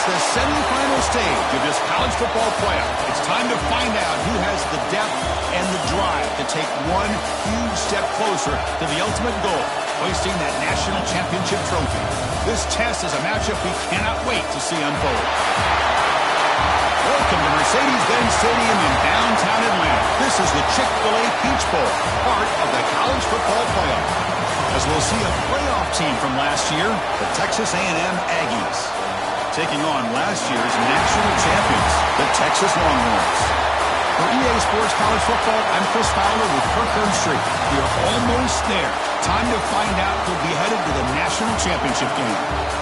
It's the semifinal stage of this college football playoff. It's time to find out who has the depth and the drive to take one huge step closer to the ultimate goal, hoisting that national championship trophy. This test is a matchup we cannot wait to see unfold. Welcome to Mercedes-Benz Stadium in downtown Atlanta. This is the Chick-fil-A Peach Bowl, part of the college football playoff. As we'll see a playoff team from last year, the Texas A&M Aggies, taking on last year's national champions, the Texas Longhorns. For EA Sports College Football, I'm Chris Fowler with Kirk Herbstreit. We are almost there. Time to find out who'll be headed to the national championship game.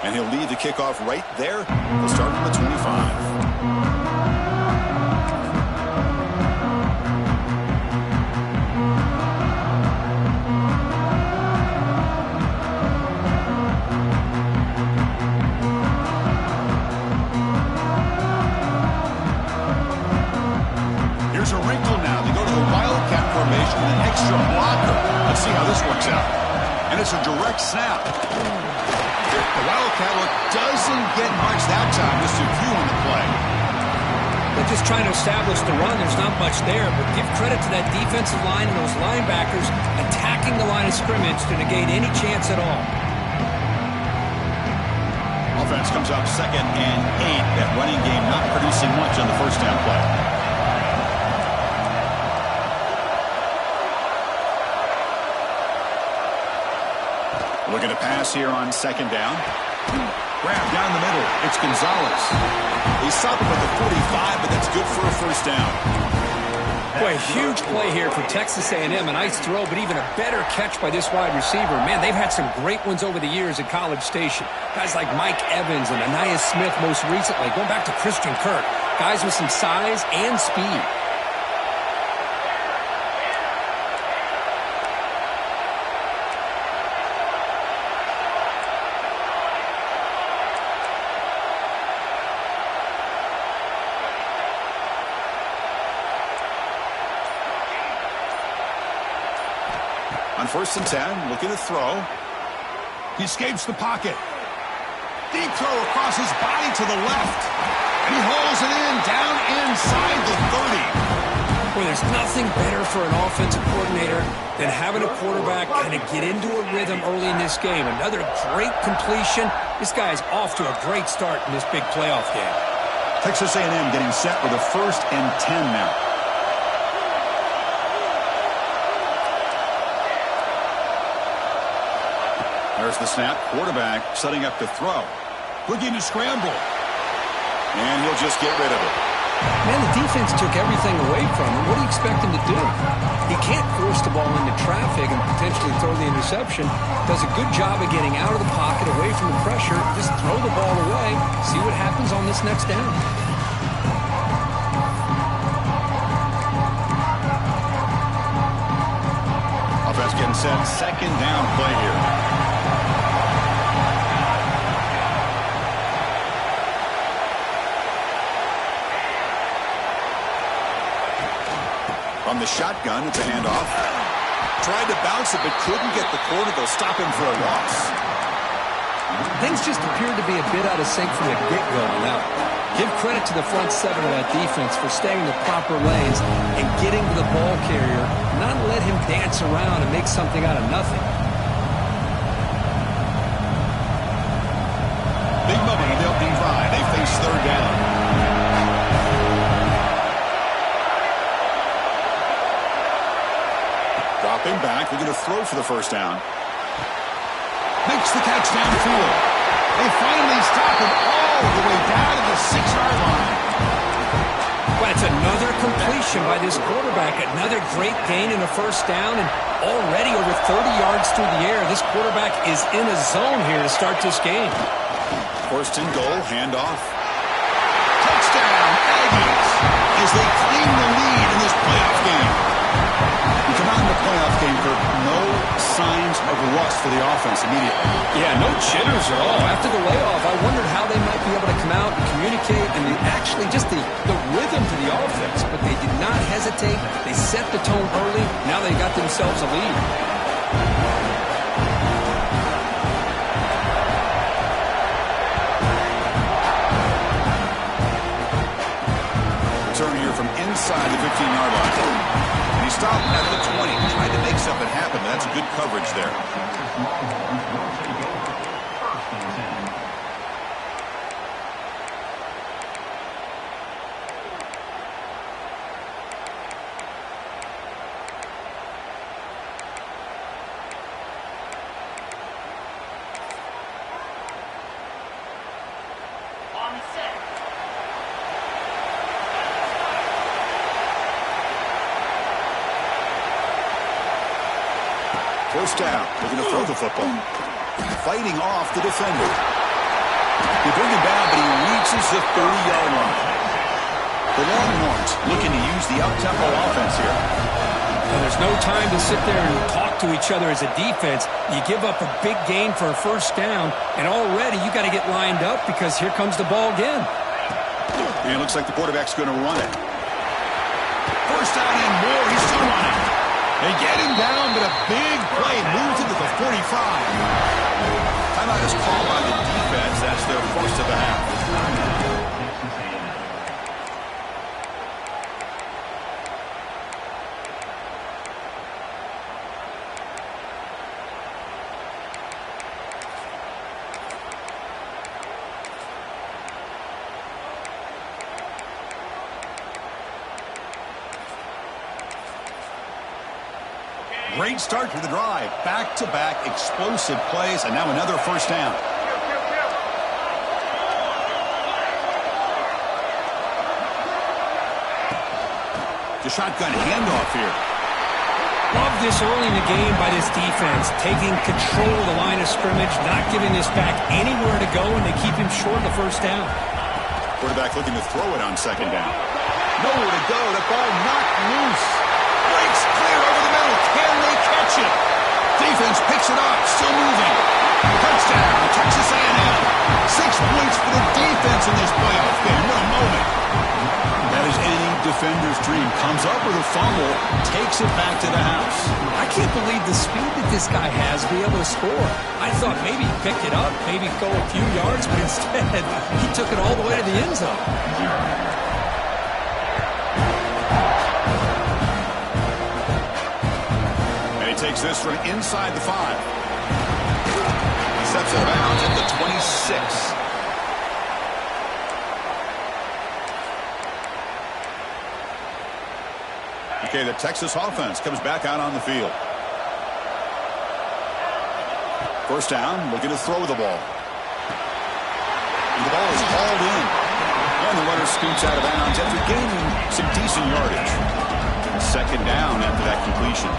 And he'll lead the kickoff right there. He'll start from the 25. Here's a wrinkle now. They go to the Wildcat formation, an extra blocker. Let's see how this works out. And it's a direct snap. The Wildcat look doesn't get much that time. Just a few on the play. They're just trying to establish the run. There's not much there, but give credit to that defensive line and those linebackers attacking the line of scrimmage to negate any chance at all. Offense comes up 2nd and 8. That running game not producing much on the first down play. Looking to pass here on 2nd down. Grab down the middle. It's Gonzalez. He stopped him at the 45, but that's good for a first down. Boy, huge play here for Texas A&M. A nice throw, but even a better catch by this wide receiver. Man, they've had some great ones over the years at College Station. Guys like Mike Evans and Ncaa Smith most recently. Going back to Christian Kirk. Guys with some size and speed. On 1st and 10, looking to throw. He escapes the pocket. Deep throw across his body to the left. And he hauls it in down inside the 30. Boy, there's nothing better for an offensive coordinator than having a quarterback kind of get into a rhythm early in this game. Another great completion. This guy's off to a great start in this big playoff game. Texas A&M getting set with a 1st and 10 now. There's the snap. Quarterback setting up to throw. Looking to scramble. And he'll just get rid of it. Man, the defense took everything away from him. What do you expect him to do? He can't force the ball into traffic and potentially throw the interception. Does a good job of getting out of the pocket, away from the pressure. Just throw the ball away. See what happens on this next down. Offense getting set. 2nd down play here. From the shotgun, it's a handoff. Tried to bounce it, but couldn't get the corner. They'll stop him for a loss. Things just appeared to be a bit out of sync from the get-go on that one. Give credit to the front 7 of that defense for staying in the proper lanes and getting to the ball carrier, not let him dance around and make something out of nothing. Big moment on the opening drive. They face 3rd down. Dropping back, they're going to throw for the 1st down. Makes the catch downfield. They finally stop him all the way down to the 6-yard line. Well, it's a Another completion by this quarterback. Another great gain in a first down, and already over 30 yards through the air. This quarterback is in a zone here to start this game. First and goal, handoff. Touchdown, Aggies, as they claim the lead in this playoff game. We come out in the playoff game for no signs of rust for the offense immediately. Yeah, no jitters at all. After the layoff, I wondered how they might be able to come out and communicate and actually just the rhythm to the offense. But they did not hesitate. They set the tone early. Now they got themselves a lead. Return here from inside the 15-yard line. He stopped at the 20, tried to make something happen, but that's good coverage there. First down, looking to throw the football. Fighting off the defender. They bring him down, but he reaches the 30-yard line. The Longhorns looking to use the up-tempo offense here. Well, there's no time to sit there and talk to each other as a defense. You give up a big gain for a first down, and already you got to get lined up because here comes the ball again. And it looks like the quarterback's going to run it. First down and more. He's still running. They get him down, but a big play moves into the 45. Timeout is called by the defense. That's their first of the half. Great start to the drive. Back-to-back explosive plays, and now another first down. The shotgun handoff here. Love this early in the game by this defense, taking control of the line of scrimmage, not giving this back anywhere to go, and they keep him short of the first down. Quarterback looking to throw it on second down. Nowhere to go. The ball knocked loose. Breaks clear over the middle. Can they catch it? Defense picks it up. Still moving. Touchdown, Texas A&M. 6 points for the defense in this playoff game. What a moment. That is any defender's dream. Comes up with a fumble, takes it back to the house. I can't believe the speed that this guy has to be able to score. I thought maybe he'd pick it up, maybe go a few yards, but instead he took it all the way to the end zone. Takes this from inside the 5. He steps out of bounds at the 26. Okay, the Texas offense comes back out on the field. First down, looking to throw the ball. And the ball is hauled in. And the runner scoots out of bounds after gaining some decent yardage. Second down after that completion.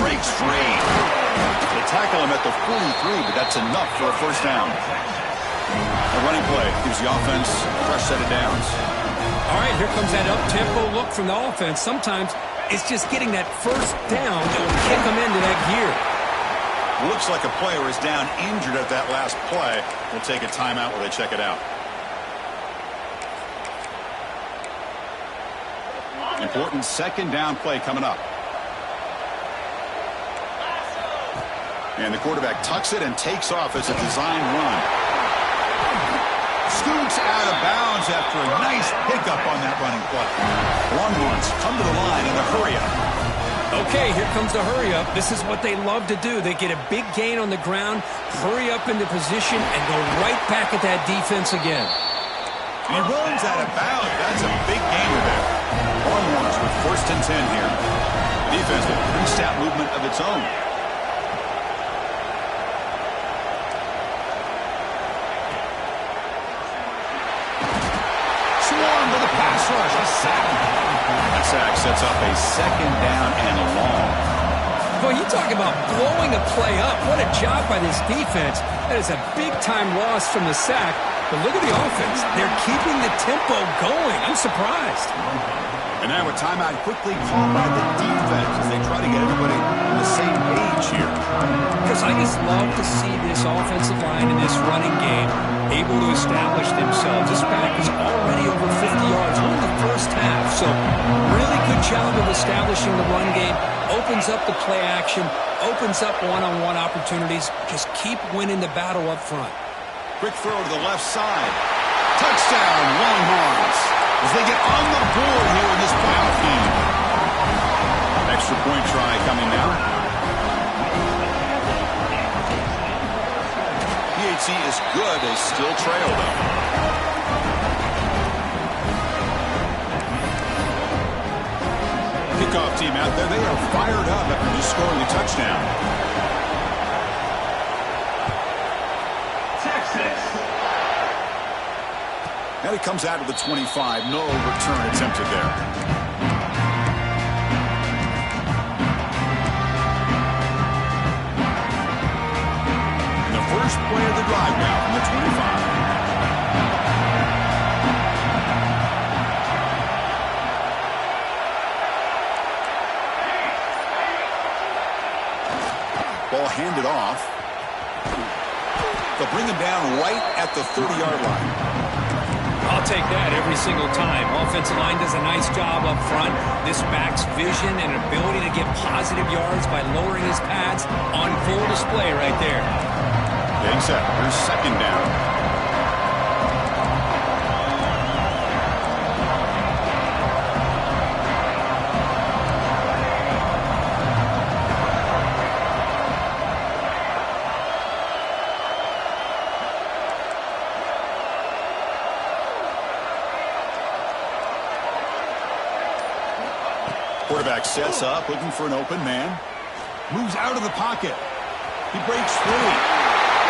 Breaks free. They tackle him at the 43, but that's enough for a first down. A running play gives the offense a fresh set of downs. All right, here comes that up-tempo look from the offense. Sometimes it's just getting that first down that will kick them into that gear. Looks like a player is down injured at that last play. We'll take a timeout while they check it out. Important second down play coming up. And the quarterback tucks it and takes off as a design run. Scoots out of bounds after a nice pickup on that running play. Longhorns come to the line in a hurry-up. Okay, here comes the hurry-up. This is what they love to do. They get a big gain on the ground, hurry up into position, and go right back at that defense again. He runs out of bounds. That's a big gainer there. Longhorns with first and 10 here. Defense with three-step movement of its own. Swarm with a pass rush. A sack. That sack sets up a second down and long. Boy, you talk about blowing a play up. What a job by this defense. That is a big-time loss from the sack. But look at the offense. They're keeping the tempo going. I'm surprised. And now a timeout quickly called by the defense as they try to get everybody on the same page here. Because I just love to see this offensive line in this running game able to establish themselves. This back is already over 50 yards. We're in the first half. So really good job of establishing the run game. Opens up the play action. Opens up one-on-one opportunities. Just keep winning the battle up front. Quick throw to the left side. Touchdown, Longhorns, as they get on the board here in this playoff game. Extra point try coming now. PAT is good. They still trail, though. Kickoff team out there. They are fired up after just scoring a touchdown. Now he comes out of the 25. No return attempted there. And the first play of the drive now from the 25. Ball handed off. They'll bring him down right at the 30-yard line. I'll take that every single time. Offensive line does a nice job up front. This back's vision and ability to get positive yards by lowering his pads on full display right there. Getting set. Here's second down. Quarterback sets up, looking for an open man. Moves out of the pocket. He breaks free.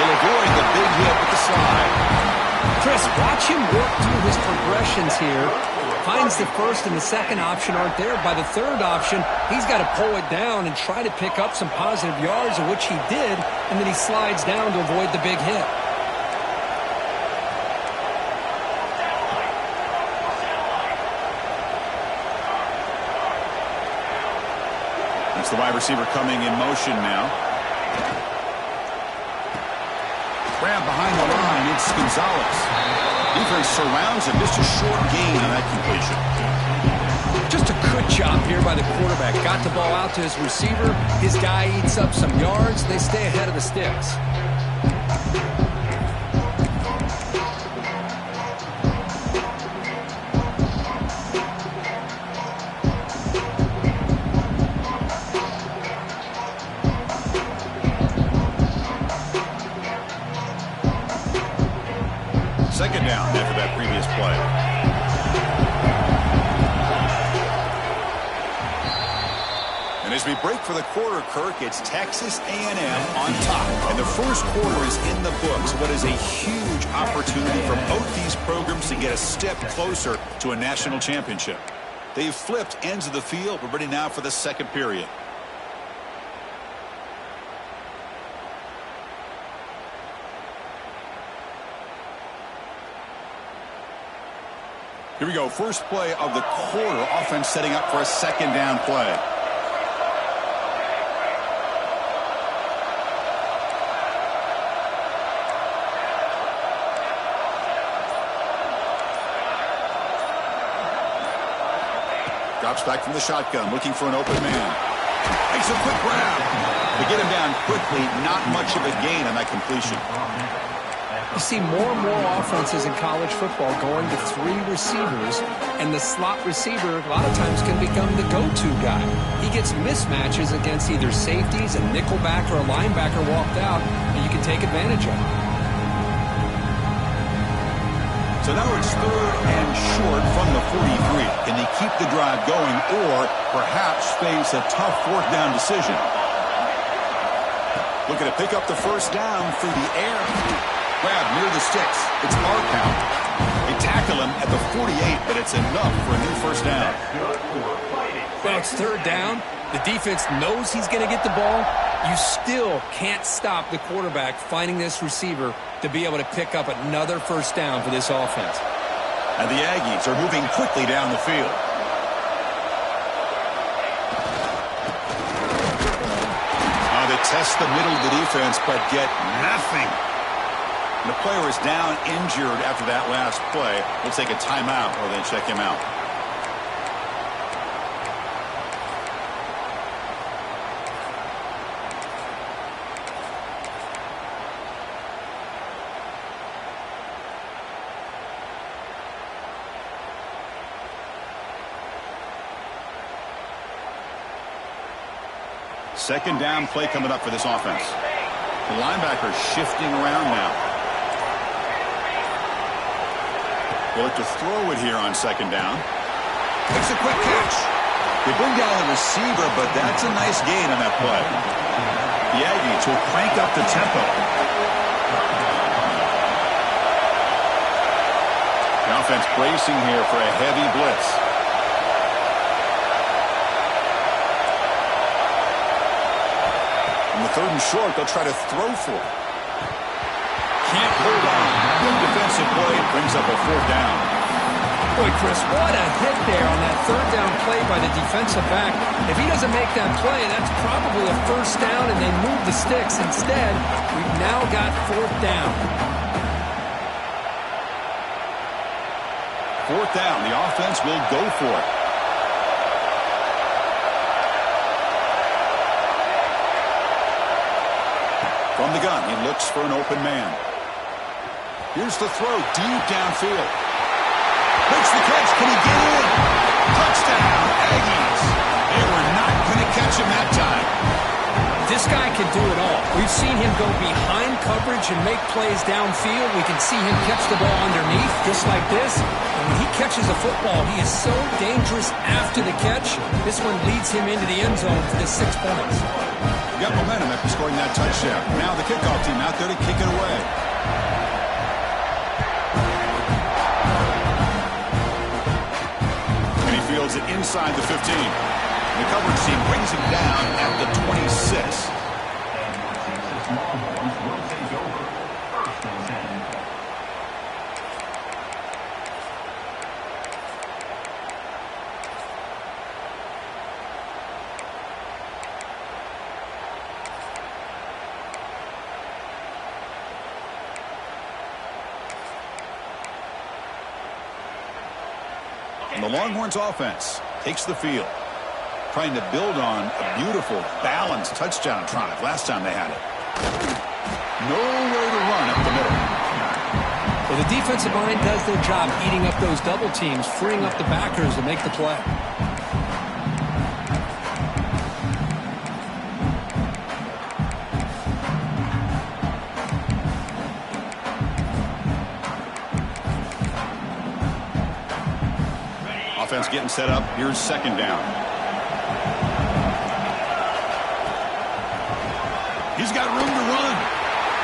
He'll avoid the big hit with the slide. Chris, watch him work through his progressions here. Finds the first and the second option aren't there. By the third option, he's got to pull it down and try to pick up some positive yards, of which he did, and then he slides down to avoid the big hit. It's the wide receiver coming in motion now. Grab behind the line. It's Gonzalez. Defense surrounds him. Just a short gain on that completion. Just a good job here by the quarterback. Got the ball out to his receiver. His guy eats up some yards. They stay ahead of the sticks. Second down after that previous play. And as we break for the quarter, Kirk, it's Texas A&M on top. And the first quarter is in the books. What is a huge opportunity for both these programs to get a step closer to a national championship. They've flipped ends of the field. We're ready now for the second period. Here we go. First play of the quarter. Offense setting up for a second down play. Drops back from the shotgun, looking for an open man. Makes a quick grab. They get him down quickly. Not much of a gain on that completion. You see more and more offenses in college football going to three receivers, and the slot receiver a lot of times can become the go-to guy. He gets mismatches against either safeties, a nickelback, or a linebacker walked out, and you can take advantage of it. So now it's third and short from the 43. Can they keep the drive going or perhaps face a tough fourth down decision? Looking to pick up the first down through the air. Grab near the sticks. It's our count. They tackle tackle him at the 48, but it's enough for a new first down. Well, it's third down. The defense knows he's going to get the ball. You still can't stop the quarterback finding this receiver to be able to pick up another first down for this offense. And the Aggies are moving quickly down the field. They test the middle of the defense, but get nothing. The player is down injured after that last play. We'll take a timeout or then check him out. Second down play coming up for this offense. The linebacker shifting around now. They'll look to throw it here on second down. Makes a quick catch. They bring down the receiver, but that's a nice gain on that play. The Aggies will crank up the tempo. The offense bracing here for a heavy blitz. On the third and short, they'll try to throw for it. Can't hold on. Good defensive play brings up a fourth down. Boy, Chris, what a hit there on that third down play by the defensive back. If he doesn't make that play, that's probably a first down, and they move the sticks. Instead, we've now got fourth down. Fourth down. The offense will go for it. From the gun, he looks for an open man. Here's the throw, deep downfield. Makes the catch. Can he get in? Touchdown, Aggies. They were not going to catch him that time. This guy can do it all. We've seen him go behind coverage and make plays downfield. We can see him catch the ball underneath, just like this. And when he catches a football, he is so dangerous after the catch. This one leads him into the end zone for the 6 points. Got momentum after scoring that touchdown. Now the kickoff team out there to kick it away. And he fields it inside the 15. The coverage team brings him down at the 26. And the Longhorns offense takes the field, trying to build on a beautiful, balanced touchdown drive last time they had it. Nowhere to run up the middle. Well, the defensive line does their job eating up those double teams, freeing up the backers to make the play. Offense getting set up. Here's second down. He's got room to run.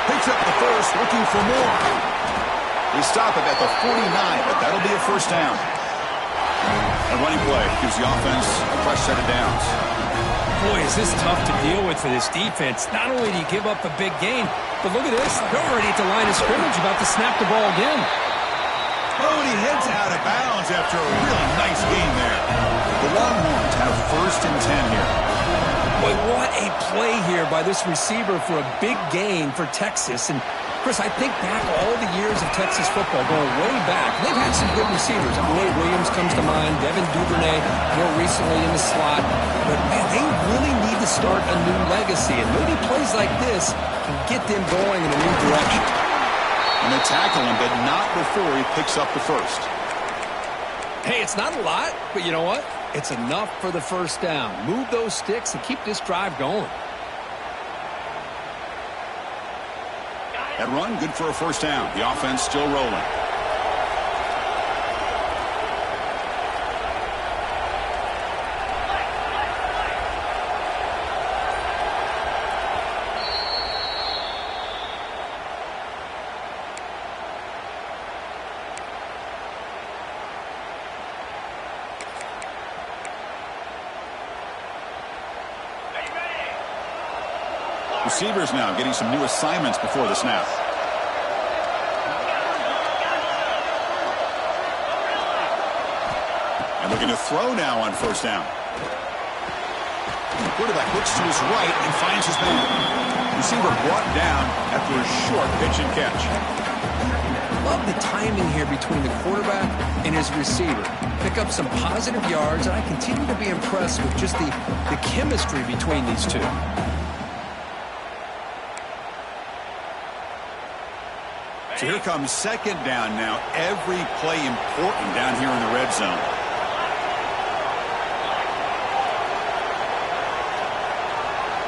Picks up the first, looking for more. They stop it at the 49, but that'll be a first down. A running play gives the offense a fresh set of downs. Boy, is this tough to deal with for this defense. Not only do you give up a big gain, but look at this. They're already at the line of scrimmage about to snap the ball again. Oh, and he heads out of bounds after a really nice game there. The Longhorns have first and 10 here. Boy, what a play here by this receiver for a big gain for Texas. And, Chris, I think back all the years of Texas football, going way back, they've had some good receivers. Roy Williams comes to mind, Devin Duvernay more recently in the slot. But, man, they really need to start a new legacy. And maybe plays like this can get them going in a new direction. And they tackle him, but not before he picks up the first. Hey, it's not a lot, but you know what? It's enough for the first down. Move those sticks and keep this drive going. That run, good for a first down. The offense still rolling. Receivers now getting some new assignments before the snap. And looking to throw now on first down. Quarterback looks to his right and finds his man. Receiver brought down after a short pitch and catch. Love the timing here between the quarterback and his receiver. Pick up some positive yards, and I continue to be impressed with just the chemistry between these two. So here comes second down now. Every play important down here in the red zone.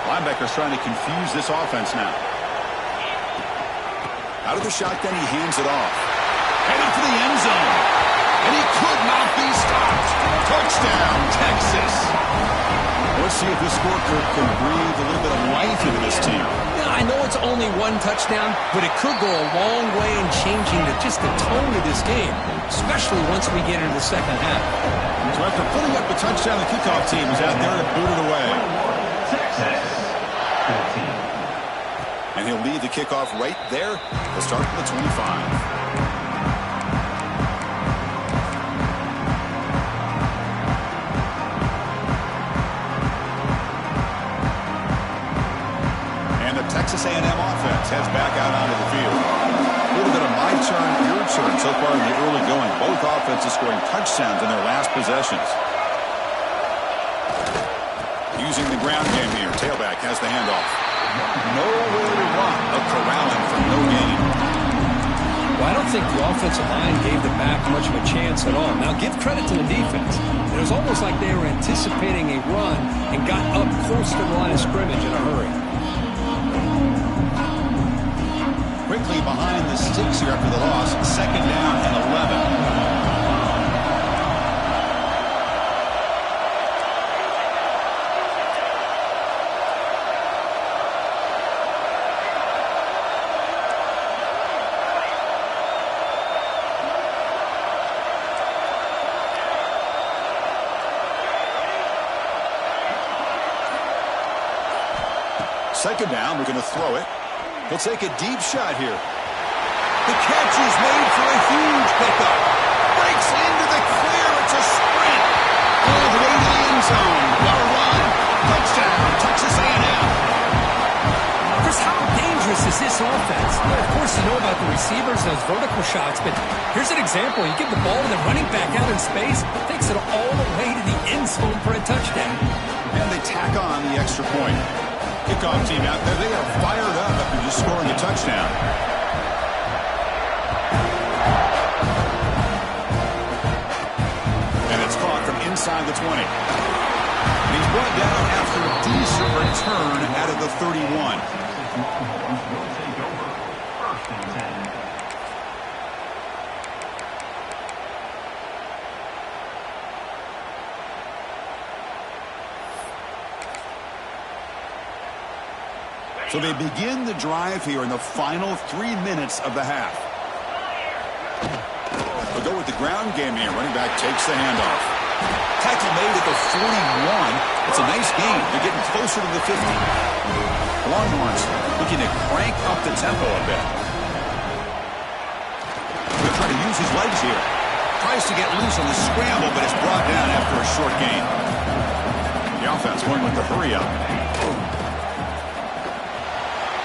Linebacker's trying to confuse this offense now. Out of the shotgun, he hands it off. Headed for the end zone. And he could not be stopped. Touchdown, Texas. Let's see if this scorecard can breathe a little bit of life into this team. Now, I know it's only one touchdown, but it could go a long way in changing just the tone of this game, especially once we get into the second half. So after putting up the touchdown, the kickoff team is out there to boot it away. And he'll lead the kickoff right there. He'll start from the 25. Texas A&M offense heads back out onto the field. A little bit of my turn, your turn so far in the early going. Both offenses scoring touchdowns in their last possessions. Using the ground game here. Tailback has the handoff. Nowhere to run. A corralling from no gain. Well, I don't think the offensive line gave the back much of a chance at all. Now, give credit to the defense. It was almost like they were anticipating a run and got up close to the line of scrimmage in a hurry. Quickly behind the sticks here after the loss. Second down and 11. Second down, we're going to throw it. He'll take a deep shot here. The catch is made for a huge pickup. Breaks into the clear. It's a sprint. All the way to the end zone. What a run. Touchdown, Texas A&M. Chris, how dangerous is this offense? Well, of course, you know about the receivers, those vertical shots, but here's an example. You give the ball to the running back out in space, takes it all the way to the end zone for a touchdown. And they tack on the extra point. Kickoff team out there, they are fired up after just scoring a touchdown. And it's caught from inside the 20. And he's brought down after a decent return out of the 31. So they begin the drive here in the final 3 minutes of the half. They'll go with the ground game here. Running back takes the handoff. Tackle made at the 41. It's a nice gain. They're getting closer to the 50. Longhorns looking to crank up the tempo a bit. They're trying to use his legs here. Tries to get loose on the scramble, but it's brought down after a short gain. The offense going with the hurry up.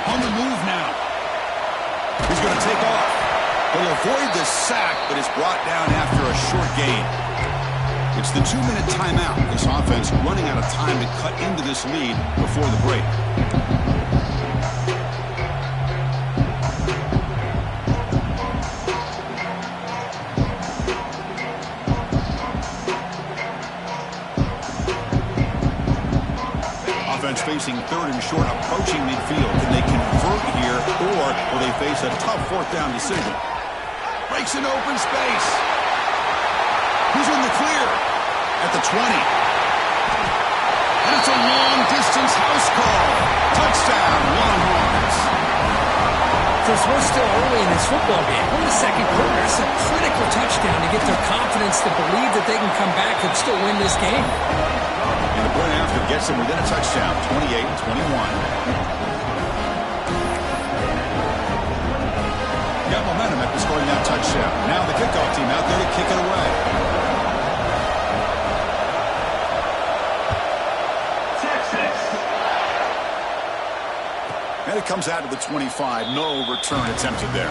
On the move now. He's going to take off. He'll avoid the sack, but is brought down after a short gain. It's the 2-minute timeout. This offense running out of time to cut into this lead before the break. Offense facing third and short, approaching midfield. Can they convert here, or will they face a tough fourth down decision? Breaks an open space. Who's in the clear? At the 20. And it's a long-distance house call. Touchdown, Longhorns. Because we're still early in this football game. We're in the second quarter. It's a critical touchdown to get their confidence to believe that they can come back and still win this game. And the point after gets them within a touchdown, 28-21. scoring that touchdown. Now the kickoff team out there to kick it away. And it comes out to the 25. No return attempted there.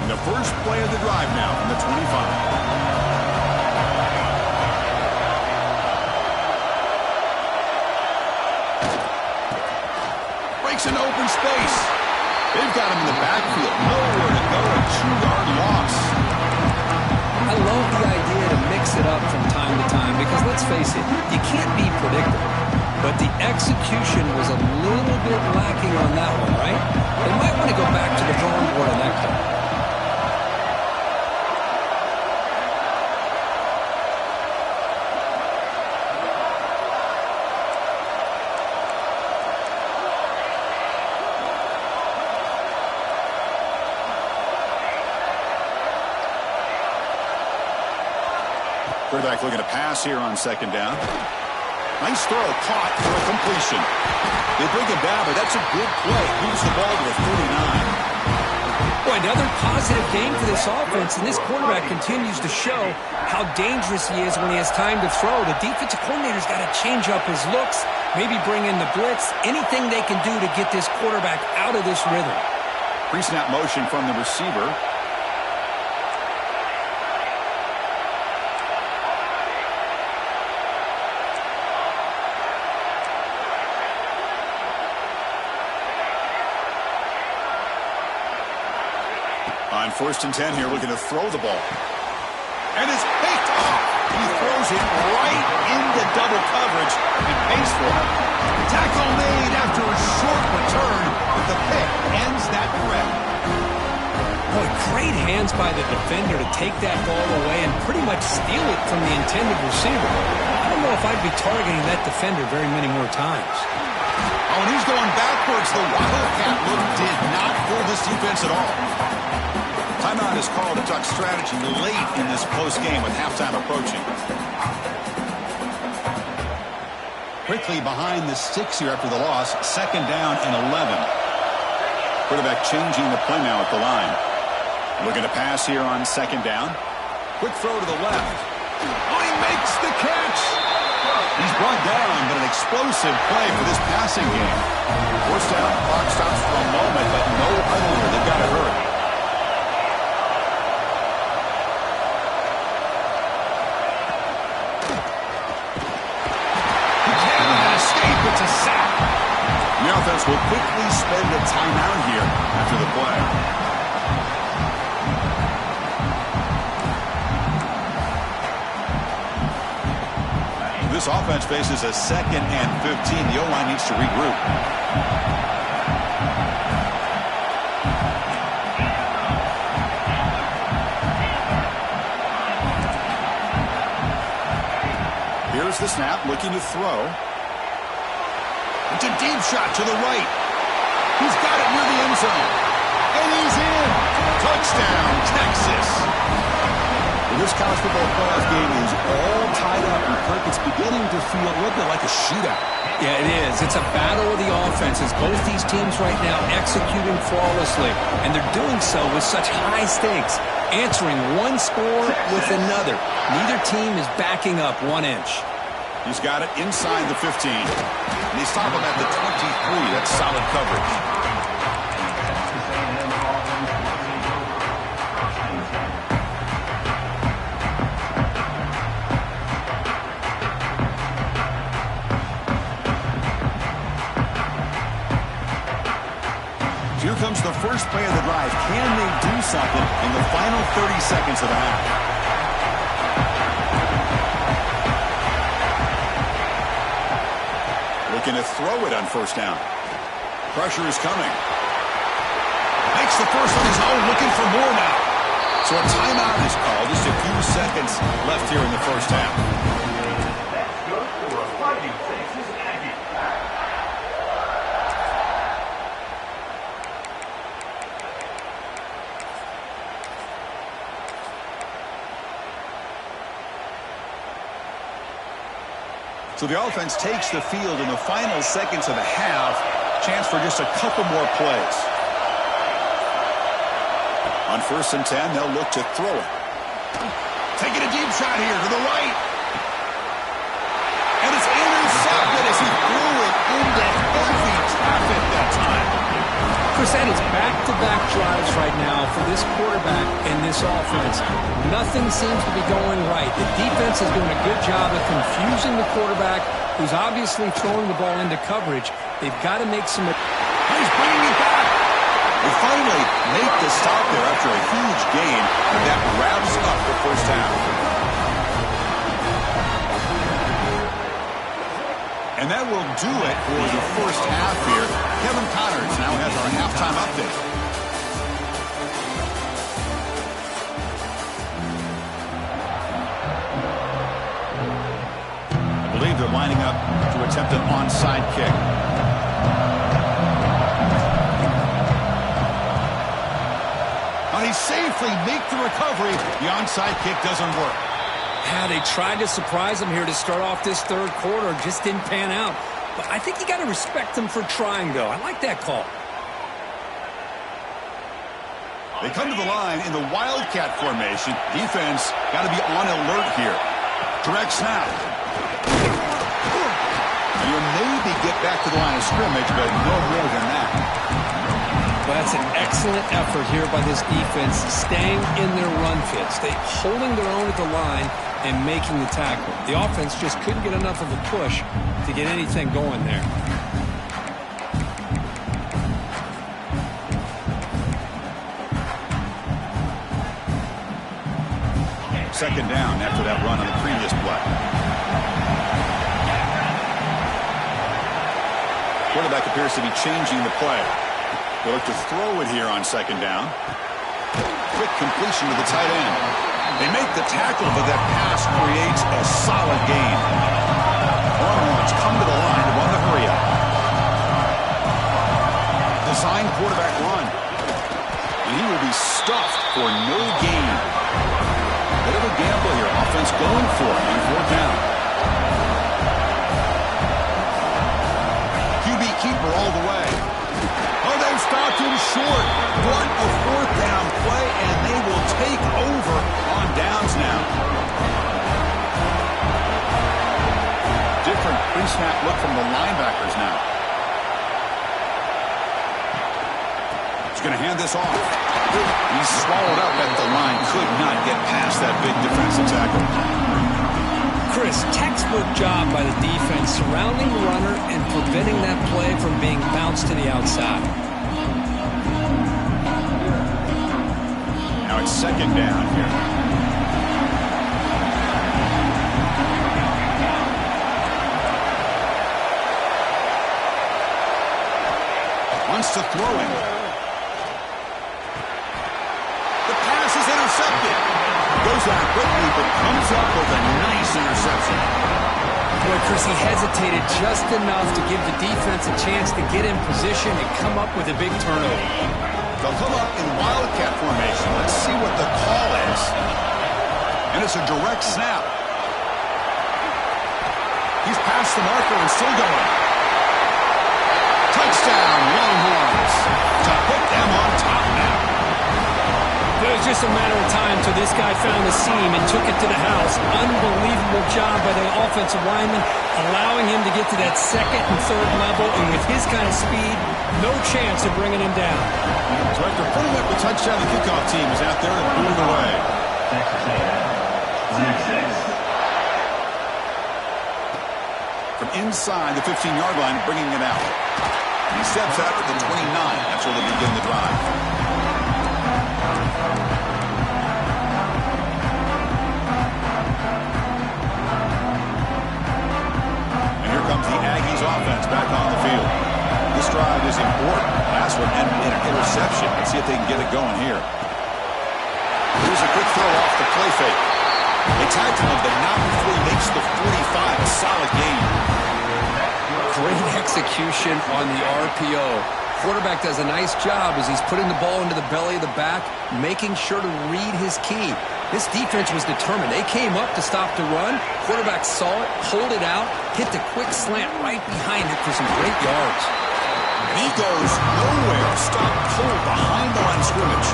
And the first play of the drive now from the 25. Breaks an open space. They've got him in the backfield. Nowhere to go. A 2-yard loss. I love the idea to mix it up from time to time because, let's face it, you can't be predictable. But the execution was a little bit lacking on that one, right? They might want to go back to the drawing board on that call. Quarterback looking to pass here on second down. Nice throw, caught for a completion. They bring him down, but that's a good play. Moves the ball to the 39. Boy, another positive game for this offense, and this quarterback continues to show how dangerous he is when he has time to throw. The defensive coordinator's got to change up his looks, maybe bring in the blitz, anything they can do to get this quarterback out of this rhythm. Pre-snap motion from the receiver. On 1st and 10 here, looking to throw the ball. And it's picked off. He throws it right into double coverage and pays for it. Tackle made after a short return, but the pick ends that threat. Boy, great hands by the defender to take that ball away and pretty much steal it from the intended receiver. I don't know if I'd be targeting that defender very many more times. Oh, and he's going backwards. The Wildcat look did not fool this defense at all. Timeout is called to talk strategy late in this close game with halftime approaching. Quickly behind the sticks here after the loss. 2nd down and 11. Quarterback changing the play now at the line. Looking to pass here on 2nd down. Quick throw to the left. Oh, he makes the catch. He's brought down, but an explosive play for this passing game. 4th down, clock stops for a moment, but no huddle here. They've got to hurry. It's a sack. The offense will quickly spend a timeout here after the play. This offense faces a 2nd and 15. The O-line needs to regroup. Here's the snap, looking to throw. It's a deep shot to the right. He's got it near the end zone. And he's in. Touchdown, Texas. Well, this college football playoff game is all tied up. And Kirk, it's beginning to feel a little bit like a shootout. Yeah, it is. It's a battle of the offenses. Both these teams right now executing flawlessly. And they're doing so with such high stakes. Answering one score with another. Neither team is backing up 1 inch. He's got it inside the 15. And they stop him at the 23. That's solid coverage. Here comes the first play of the drive. Can they do something in the final 30 seconds of the half? Looking to throw it on 1st down. Pressure is coming. Makes the first on his own, looking for more now. So a timeout is called. Just a few seconds left here in the 1st half. That's good for a Fighting Texas Aggie. So the offense takes the field in the final seconds of the half. Chance for just a couple more plays. On 1st and 10, they'll look to throw it. Taking a deep shot here to the right. And it's intercepted as he threw it into heavy traffic that time. Chris, that is back-to-back drives right now for this quarterback and this offense. Nothing seems to be going right. The defense is doing a good job of confusing the quarterback, who's obviously throwing the ball into coverage. They've got to make some... He's bringing it back. They finally make the stop there after a huge gain, and that wraps up the first half. And that will do it for the first half here. Kevin Connors now has our halftime update. I believe they're lining up to attempt an onside kick. They safely make the recovery. The onside kick doesn't work. Yeah, they tried to surprise him here to start off this third quarter. Just didn't pan out. But I think you got to respect them for trying, though. I like that call. They come to the line in the Wildcat formation. Defense got to be on alert here. Direct snap. And you'll maybe get back to the line of scrimmage, but no more than that. Well, that's an excellent effort here by this defense, staying in their run fits. They holding their own at the line and making the tackle. The offense just couldn't get enough of a push to get anything going there. Second down after that run on the previous play. Quarterback appears to be changing the play. They'll look to throw it here on second down. Quick completion to the tight end. They make the tackle, but that pass creates a solid gain. Longhorns come to the line to run the hurry up. Design quarterback run. And he will be stuffed for no gain. Bit of a gamble here. Offense going for it on 4th down. QB keeper all the way. Oh, they've stopped him short. What a 4th down play, and they will take over on downs now. Different pre-snap look from the linebackers now. He's going to hand this off. He's swallowed up at the line. Could not get past that big defensive tackle. Chris, textbook job by the defense surrounding the runner and preventing that play from being bounced to the outside. Now it's second down here. Wants to throw him. The pass is intercepted. Goes out quickly, but comes up with a nice interception. Boy, Chris, he hesitated just enough to give the defense a chance to get in position and come up with a big turnover. They'll come up in Wildcat formation. Let's see what the call is. And it's a direct snap. He's past the marker and still going. Touchdown, Longhorns. To put them on top now. It was just a matter of time until this guy found the seam and took it to the house. Unbelievable job by the offensive lineman, allowing him to get to that second and third level, and with his kind of speed, no chance of bringing him down. So after putting up the touchdown, the kickoff team is out there and boot it away. From inside the 15-yard line, bringing it out. He steps out to the 29. That's where they begin the drive. The Aggies offense back on the field. This drive is important. Last one ended in an interception. Let's see if they can get it going here. Here's a quick throw off the play fake. They tackle him, but not before he makes the 45. A solid gain. Great execution on the RPO. Quarterback does a nice job as he's putting the ball into the belly of the back, making sure to read his key. This defense was determined. They came up to stop the run. Quarterback saw it, pulled it out, hit the quick slant right behind it for some great yards. And he goes nowhere. Stop pulled behind the line of scrimmage.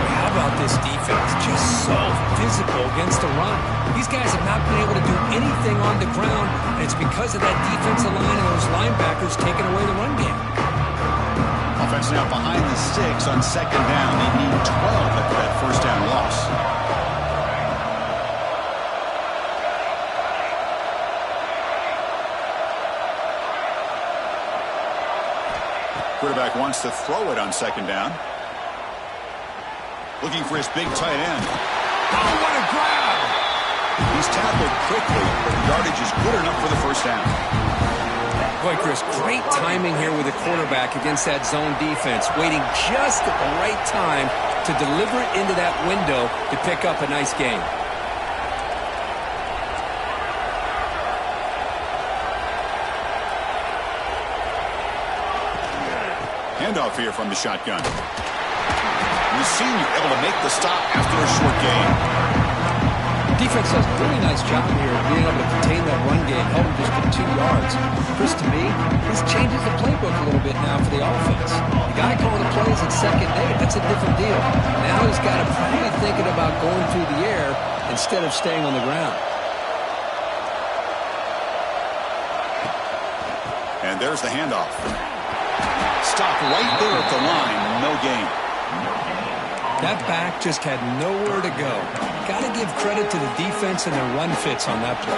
How about this defense? Just so physical against the run. These guys have not been able to do anything on the ground, and it's because of that defensive line and those linebackers taking away the run game. Offense now behind the 6 on second down. They need 12 after that first down loss. Quarterback wants to throw it on second down. Looking for his big tight end. Oh, what a grab! He's tackled quickly, but the yardage is good enough for the first down. Boy, Chris, great timing here with the quarterback against that zone defense, waiting just at the right time to deliver it into that window to pick up a nice gain. Handoff here from the shotgun. The senior able to make the stop after a short gain. Defense does a really nice job here of being able to contain that run game, held him just for 2 yards. Chris, to me, this changes the playbook a little bit now for the offense. The guy calling the plays at second day, that's a different deal. Now he's got to probably thinking about going through the air instead of staying on the ground. And there's the handoff. Stop right there at the line, no gain. That back just had nowhere to go. Got to give credit to the defense and their run fits on that play.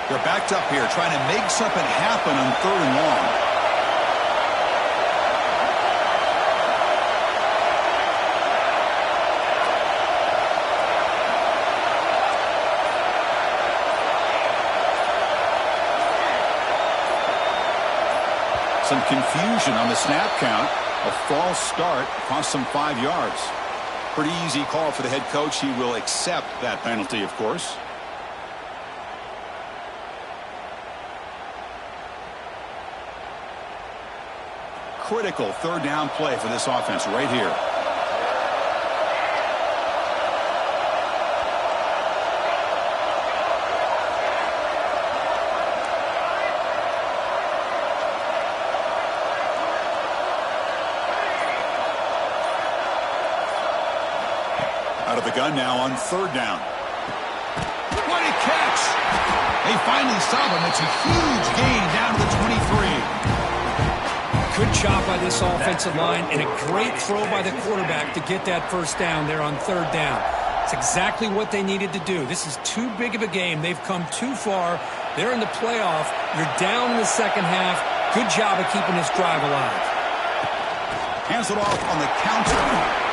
They're backed up here, trying to make something happen on 3rd and long. Some confusion on the snap count. A false start cost some 5 yards. Pretty easy call for the head coach. He will accept that penalty, of course. Critical 3rd down play for this offense right here. Out of the gun now on 3rd down. What a catch! They finally stop him. It's a huge gain down to the 23. Good job by this offensive line and a great throw by the quarterback to get that first down there on 3rd down. It's exactly what they needed to do. This is too big of a game. They've come too far. They're in the playoff. You're down in the second half. Good job of keeping this drive alive. Hands it off on the counter.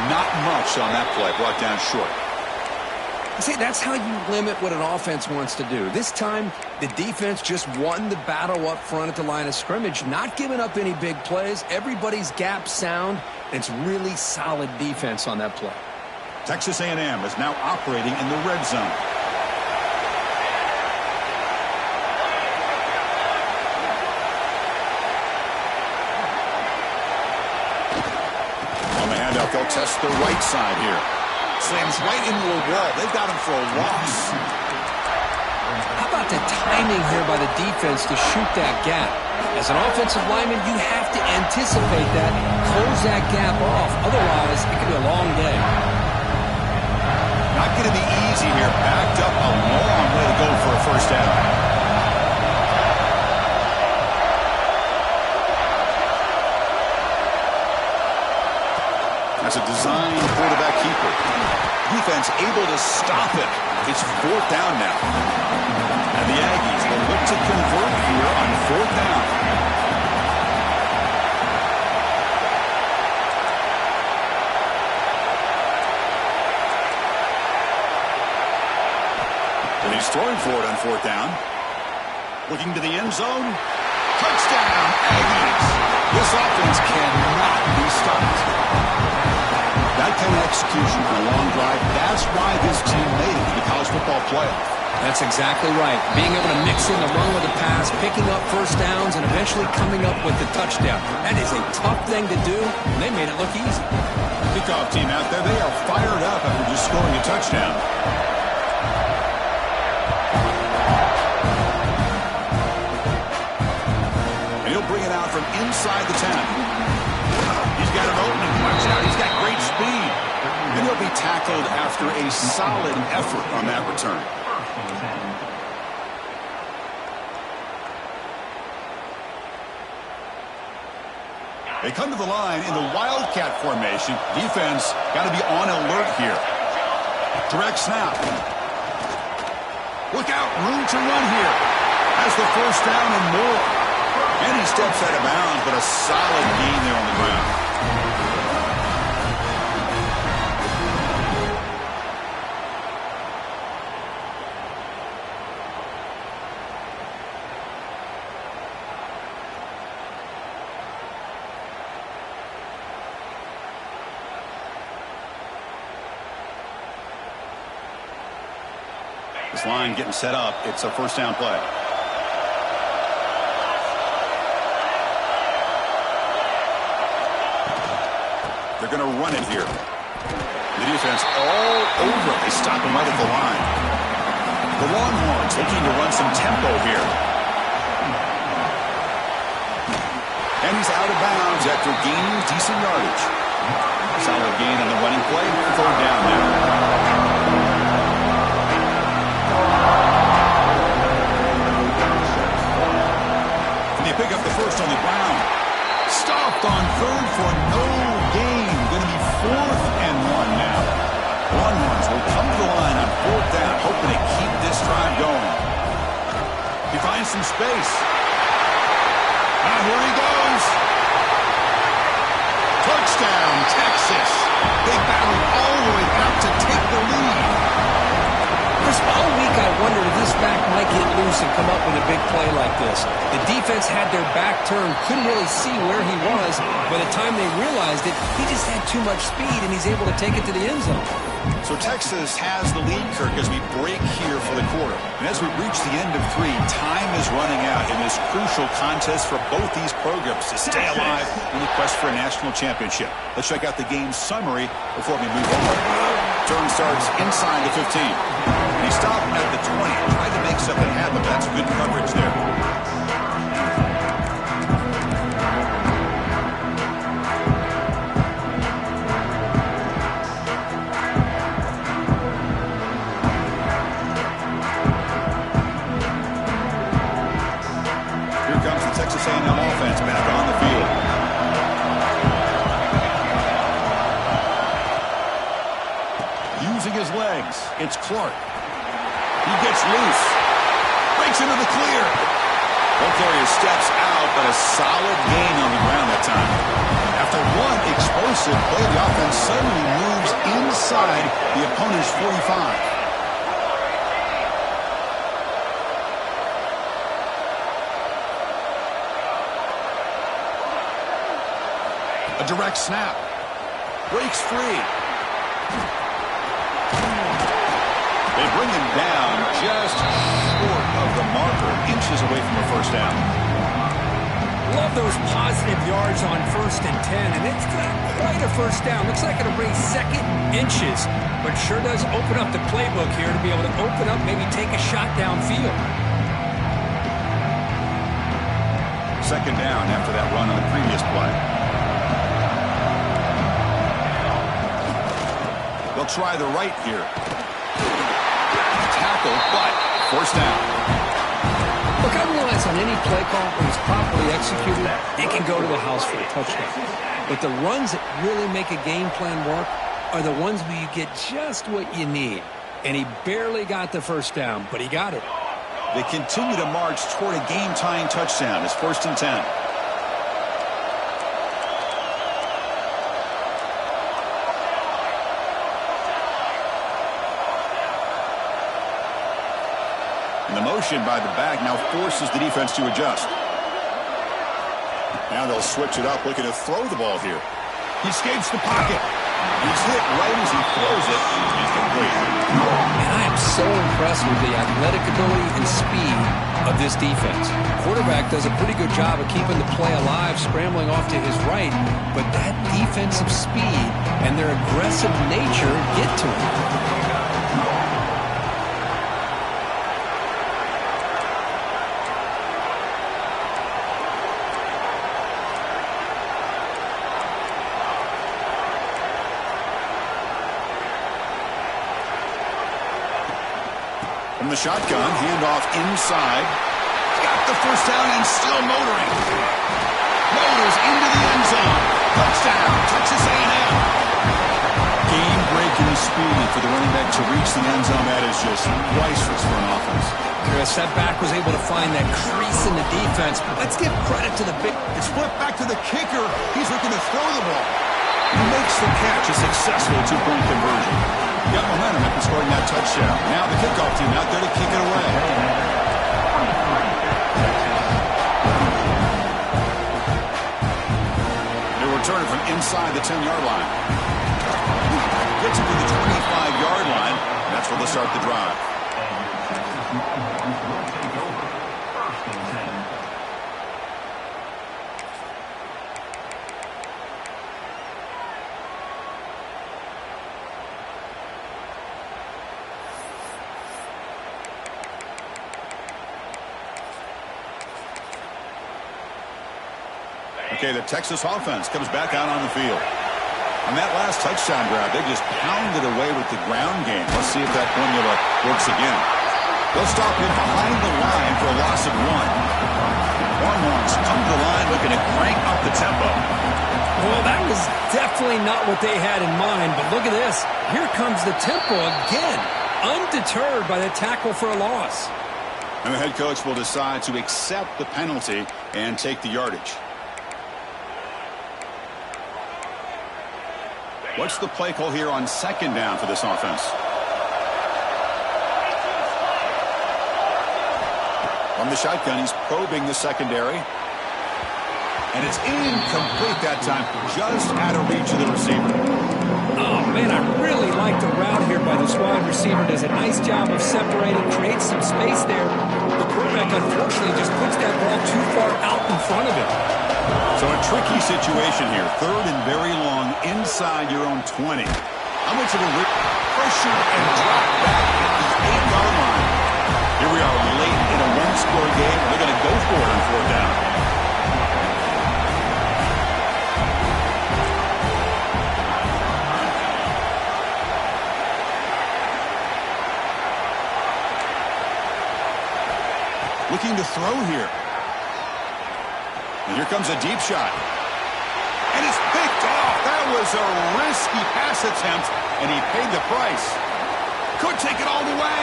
Not much on that play, brought down short. See, that's how you limit what an offense wants to do. This time, the defense just won the battle up front at the line of scrimmage, not giving up any big plays. Everybody's gap sound. It's really solid defense on that play. Texas A&M is now operating in the red zone. They'll test the right side here. Slams right into a wall. They've got him for a loss. How about the timing here by the defense to shoot that gap? As an offensive lineman, you have to anticipate that, close that gap off. Otherwise, it could be a long day. Not going to be easy here. Backed up a long way to go for a first down. As a design quarterback keeper. Defense able to stop it. It's 4th down now. And the Aggies will look to convert here on 4th down. And he's throwing for it on 4th down. Looking to the end zone. Touchdown, Aggies. This offense cannot be stopped. That kind of execution on a long drive, that's why this team made it to the college football playoff. That's exactly right. Being able to mix in the run with the pass, picking up first downs, and eventually coming up with the touchdown. That is a tough thing to do, and they made it look easy. Kickoff team out there, they are fired up after just scoring a touchdown. And he'll bring it out from inside the 10. He's got an opening. Watch out. He's got great speed. And he'll be tackled after a solid effort on that return. They come to the line in the Wildcat formation. Defense got to be on alert here. Direct snap. Look out, room to run here. Has the first down and more. And he steps out of bounds, but a solid gain there on the ground. This line getting set up. It's a first down play. They're going to run it here. The defense all over it. They stop him right at the line. The Longhorns looking to run some tempo here. And he's out of bounds after gaining decent yardage. Solid gain on the running play. Third down now. Pick up the first on the ground. Stopped on third for no gain. Going to be 4th and 1 now. Longhorns will come to the line on 4th down, hoping to keep this drive going. He finds some space. And here he goes. Touchdown, Texas. They battled all the way back to take the lead. All week I wondered if this back might get loose and come up with a big play like this. The defense had their back turned, couldn't really see where he was. By the time they realized it, he just had too much speed, and he's able to take it to the end zone. So Texas has the lead, Kirk, as we break here for the quarter. And as we reach the end of 3, time is running out in this crucial contest for both these programs to stay alive in the quest for a national championship. Let's check out the game summary before we move on. Turn starts inside the 15. He stopped at the 20, tried to make something happen. That's good coverage there. Texas A&M offense back on the field. Using his legs, it's Clark. He gets loose. Breaks into the clear. Carrier steps out, but a solid gain on the ground that time. After one explosive play, the offense suddenly moves inside the opponent's 45. A direct snap. Breaks free. They bring him down just short of the marker, inches away from a first down. Love those positive yards on 1st and 10, and it's not quite a first down. Looks like it'll bring second inches, but sure does open up the playbook here to be able to open up, maybe take a shot downfield. Second down after that run on the previous play. They'll try the right here. Tackle, but first down. Look, I realize on any play call, when it's properly executed, it can go to the house for a touchdown. But the runs that really make a game plan work are the ones where you get just what you need. And he barely got the first down, but he got it. They continue to march toward a game-tying touchdown. It's 1st and 10. And the motion by the back now forces the defense to adjust. Now they'll switch it up, looking to throw the ball here. He escapes the pocket. He's hit right as he throws it. He's complete. And I am so impressed with the athletic ability and speed of this defense. Quarterback does a pretty good job of keeping the play alive, scrambling off to his right, but that defensive speed and their aggressive nature get to him. From the shotgun, handoff inside. Got the first down and still motoring. Motors into the end zone. Touchdown, Texas A&M. Game-breaking speed for the running back to reach the end zone. That is just priceless for an offense. Chris, that back was able to find that crease in the defense. Let's give credit to the big... It's flipped back to the kicker. He's looking to throw the ball. He makes the catch. A successful two-point conversion. Got momentum after scoring that touchdown. Now the kickoff team out there to kick it away. They're returning from inside the 10-yard line. Gets him to the 25-yard line. That's where they'll start the drive. Okay, the Texas offense comes back out on the field. On that last touchdown drive, they just pounded away with the ground game. Let's see if that formula works again. They'll stop him behind the line for a loss of 1. Longhorns come to the line looking to crank up the tempo. Well, that was definitely not what they had in mind, but look at this. Here comes the tempo again, undeterred by the tackle for a loss. And the head coach will decide to accept the penalty and take the yardage. What's the play call here on second down for this offense? From the shotgun, he's probing the secondary. And it's incomplete that time, just out of reach of the receiver. Oh, man, I really like the route here by this wide receiver. Does a nice job of separating, creates some space there. The quarterback, unfortunately, just puts that ball too far out in front of him. So a tricky situation here. Third and very long inside your own 20. How much of a pressure and drop back at the 8-yard line? Here we are late in a one-score game. They're going to go for it on fourth down. Looking to throw here. And here comes a deep shot. And it's picked off. That was a risky pass attempt, and he paid the price. Could take it all the way.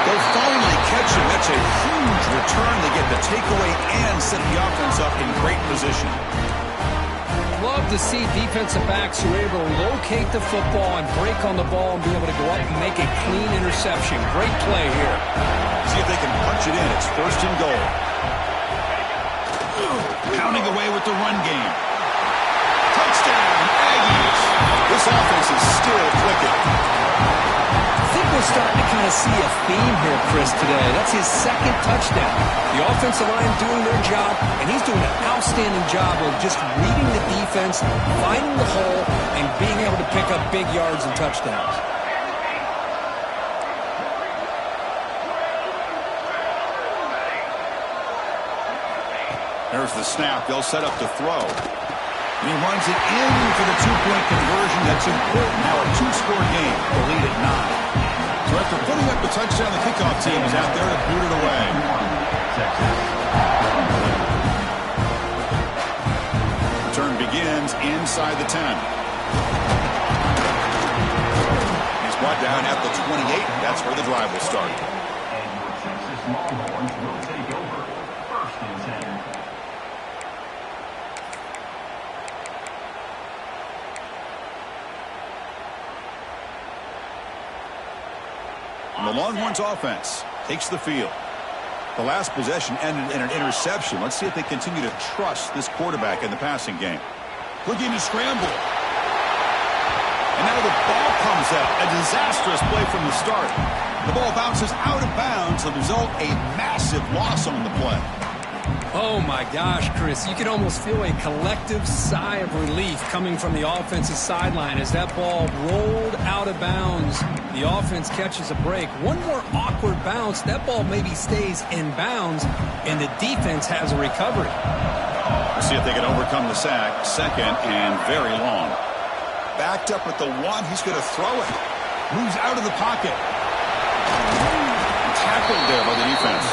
They'll finally catch him. That's a huge return. They get the takeaway and set the offense up in great position. Love to see defensive backs who are able to locate the football and break on the ball and be able to go up and make a clean interception. Great play here. See if they can punch it in. It's first and goal. Pounding away with the run game. Touchdown, Aggies. This offense is still clicking. I think we're starting to kind of see a theme here, Chris, today. That's his second touchdown. The offensive line doing their job, and he's doing an outstanding job of just reading the defense, finding the hole, and being able to pick up big yards and touchdowns. There's the snap. They'll set up the throw. And he runs it in for the two-point conversion. That's important. Now a two-score game. The lead at 9. So after putting up the touchdown, the kickoff team is out there to boot it away. Return begins inside the 10. He's brought down at the 28. That's where the drive will start. The Longhorns offense takes the field. The last possession ended in an interception. Let's see if they continue to trust this quarterback in the passing game. Looking to scramble. And now the ball comes out. A disastrous play from the start. The ball bounces out of bounds. The result, a massive loss on the play. Oh, my gosh, Chris. You can almost feel a collective sigh of relief coming from the offensive sideline as that ball rolled out of bounds. The offense catches a break. One more awkward bounce. That ball maybe stays in bounds, and the defense has a recovery. We'll see if they can overcome the sack. Second and very long. Backed up at the one. He's going to throw it. Moves out of the pocket. Tackled there by the defense.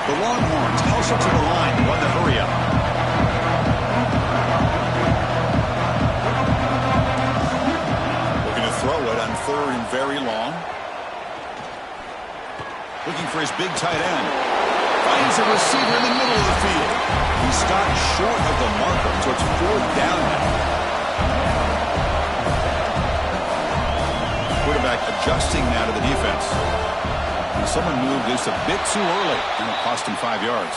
The Longhorns hustle to the line. Run the hurry up. Looking to throw it on third and very long. Looking for his big tight end. Finds a receiver in the middle of the field. He stopped short of the marker, so it's fourth down now. Quarterback adjusting now to the defense. And someone moved this a bit too early, and it cost him 5 yards.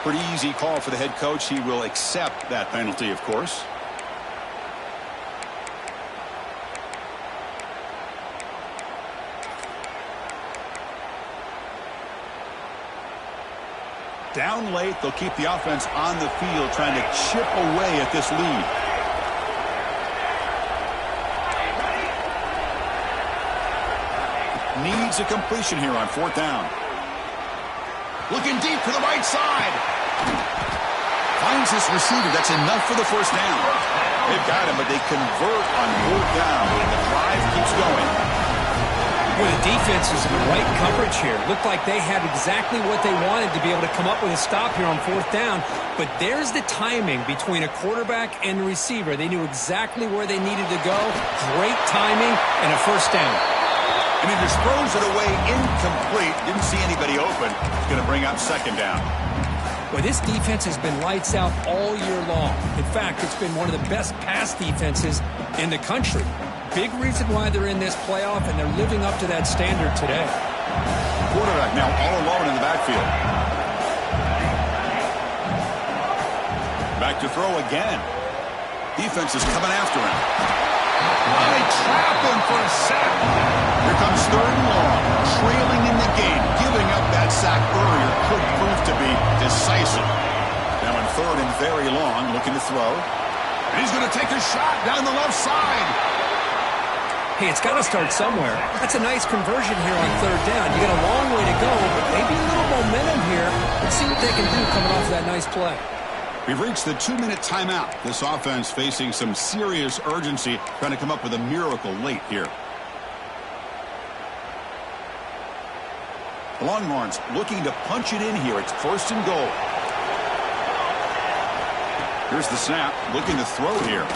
Pretty easy call for the head coach. He will accept that penalty, of course. Down late, they'll keep the offense on the field trying to chip away at this lead. Needs a completion here on fourth down. Looking deep to the right side. Finds this receiver. That's enough for the first down. They've got him, but they convert on fourth down, and the drive keeps going. Well, the defense is in the right coverage here. Looked like they had exactly what they wanted to be able to come up with a stop here on fourth down. But there's the timing between a quarterback and the receiver. They knew exactly where they needed to go. Great timing and a first down. And he just throws it away incomplete. Didn't see anybody open. It's going to bring up second down. Well, this defense has been lights out all year long. In fact, it's been one of the best pass defenses in the country. Big reason why they're in this playoff, and they're living up to that standard today. Quarterback now all alone in the backfield. Back to throw again. Defense is coming after him. Oh, they trap him for a sack. Here comes third and long. Trailing in the game. Giving up that sack earlier could prove to be decisive. Now in third and very long, looking to throw. And he's going to take a shot down the left side. Hey, it's got to start somewhere. That's a nice conversion here on third down. You got a long way to go, but maybe a little momentum here. Let's see what they can do coming off that nice play. We've reached the 2-minute timeout. This offense facing some serious urgency, trying to come up with a miracle late here. The Longhorns looking to punch it in here. It's first and goal. Here's the snap. Looking to throw here.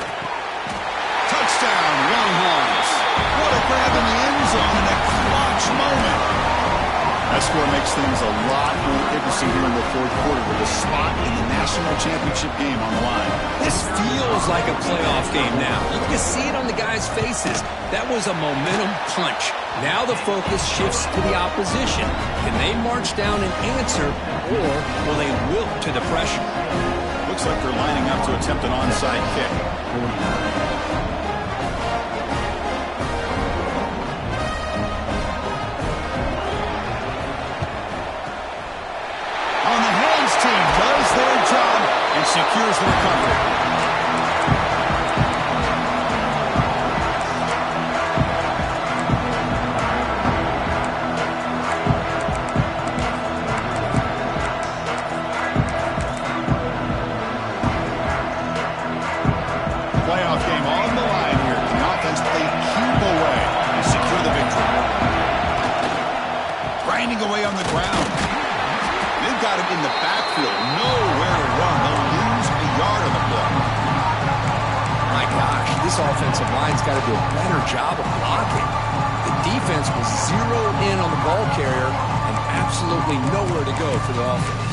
Touchdown, Longhorns. What a grab in the end zone in a clutch moment. That score makes things a lot more interesting here in the fourth quarter with a spot in the national championship game on the line. This feels like a playoff game now. You can see it on the guys' faces. That was a momentum punch. Now the focus shifts to the opposition. Can they march down and answer, or will they wilt to the pressure? Looks like they're lining up to attempt an onside kick. And secures the recovery. Playoff game on the line here. The offense played keep away and secure the victory. Grinding away on the ground. They've got him in the backfield. Nowhere to run. They'll lose a yard on the play. My gosh, this offensive line's got to do a better job of blocking. The defense was zeroed in on the ball carrier and absolutely nowhere to go for the offense.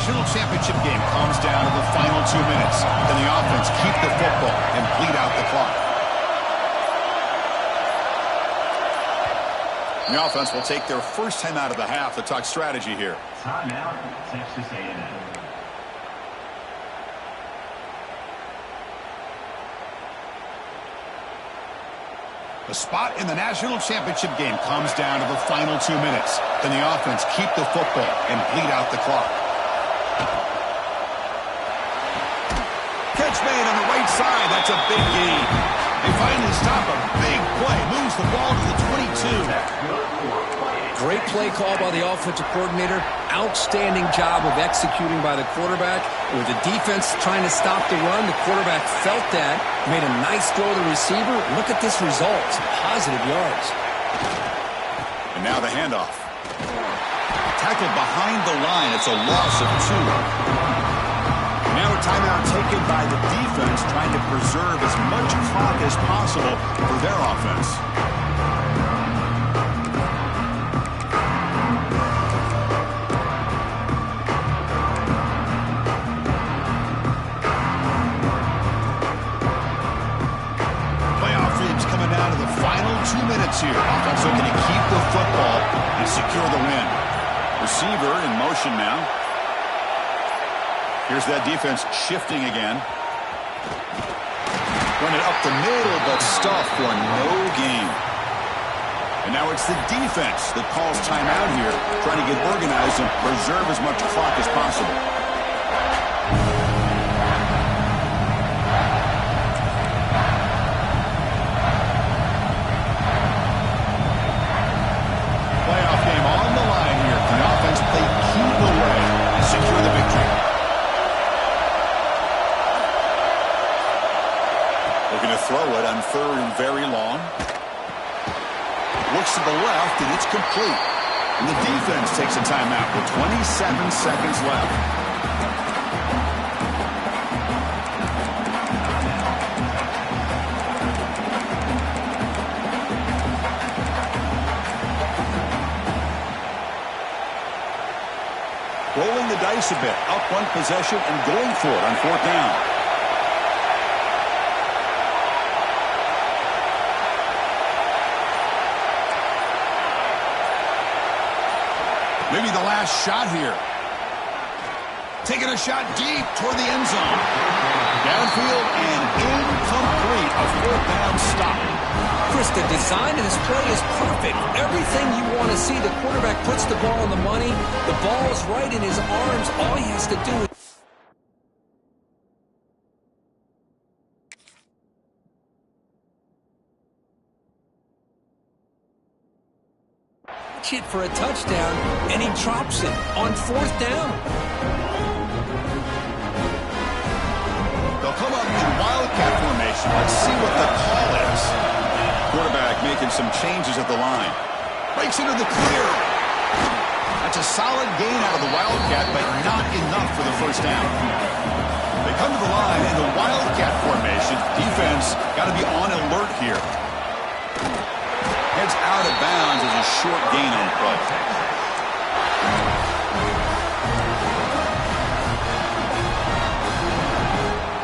national championship game comes down to the final 2 minutes. Can the offense keep the football and bleed out the clock? The offense will take their first time out of the half to talk strategy here. Timeout, Texas A&M. The spot in the national championship game comes down to the final 2 minutes. Can the offense keep the football and bleed out the clock? Catch made on the right side. That's a big gain. They finally stop a big play. Moves the ball to the 22. Great play call by the offensive coordinator. Outstanding job of executing by the quarterback. With the defense trying to stop the run, the quarterback felt that, made a nice throw to the receiver. Look at this result. Some positive yards. And now the handoff. Tackled behind the line. It's a loss of 2. Now a timeout taken by the defense, trying to preserve as much clock as possible for their offense. Coming down to the final 2 minutes here. Offense looking to keep the football and secure the win. Receiver in motion now. Here's that defense shifting again. Run it up the middle, but stuffed for no gain. And now it's the defense that calls timeout here, trying to get organized and preserve as much clock as possible. Throw it on 3rd and very long. Looks to the left, and it's complete. And the defense takes a timeout with 27 seconds left. Rolling the dice a bit, up one possession and going for it on 4th down. Maybe the last shot here. Taking a shot deep toward the end zone. Downfield and incomplete. A 4th down stop. Chris, the design of this play is perfect. Everything you want to see. The quarterback puts the ball on the money. The ball is right in his arms. All he has to do is it for a touchdown, and he drops it on 4th down. They'll come up in wildcat formation. Let's see what the call is. Quarterback making some changes at the line. Breaks into the clear. That's a solid gain out of the wildcat, but not enough for the 1st down. They come to the line in the wildcat formation. Defense got to be on alert here. Heads out of bounds as a short gain on the play.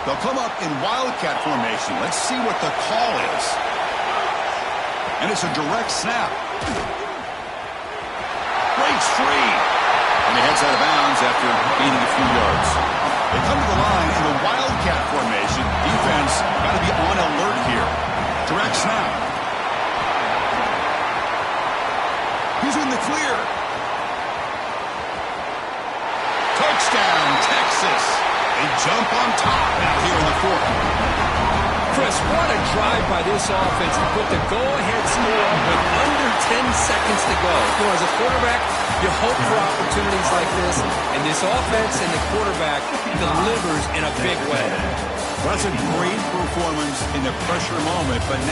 They'll come up in wildcat formation. Let's see what the call is. And it's a direct snap. Breaks free. And he heads out of bounds after gaining a few yards. They come to the line in the wildcat formation. Defense got to be on alert here. Direct snap. He's in the clear. Touchdown, Texas. They jump on top now here in the 4th. Chris, what a drive by this offense to put the go-ahead score with under 10 seconds to go. You know, as a quarterback, you hope for opportunities like this, and this offense and the quarterback delivers in a big way. Well, that's a great performance in the pressure moment, but now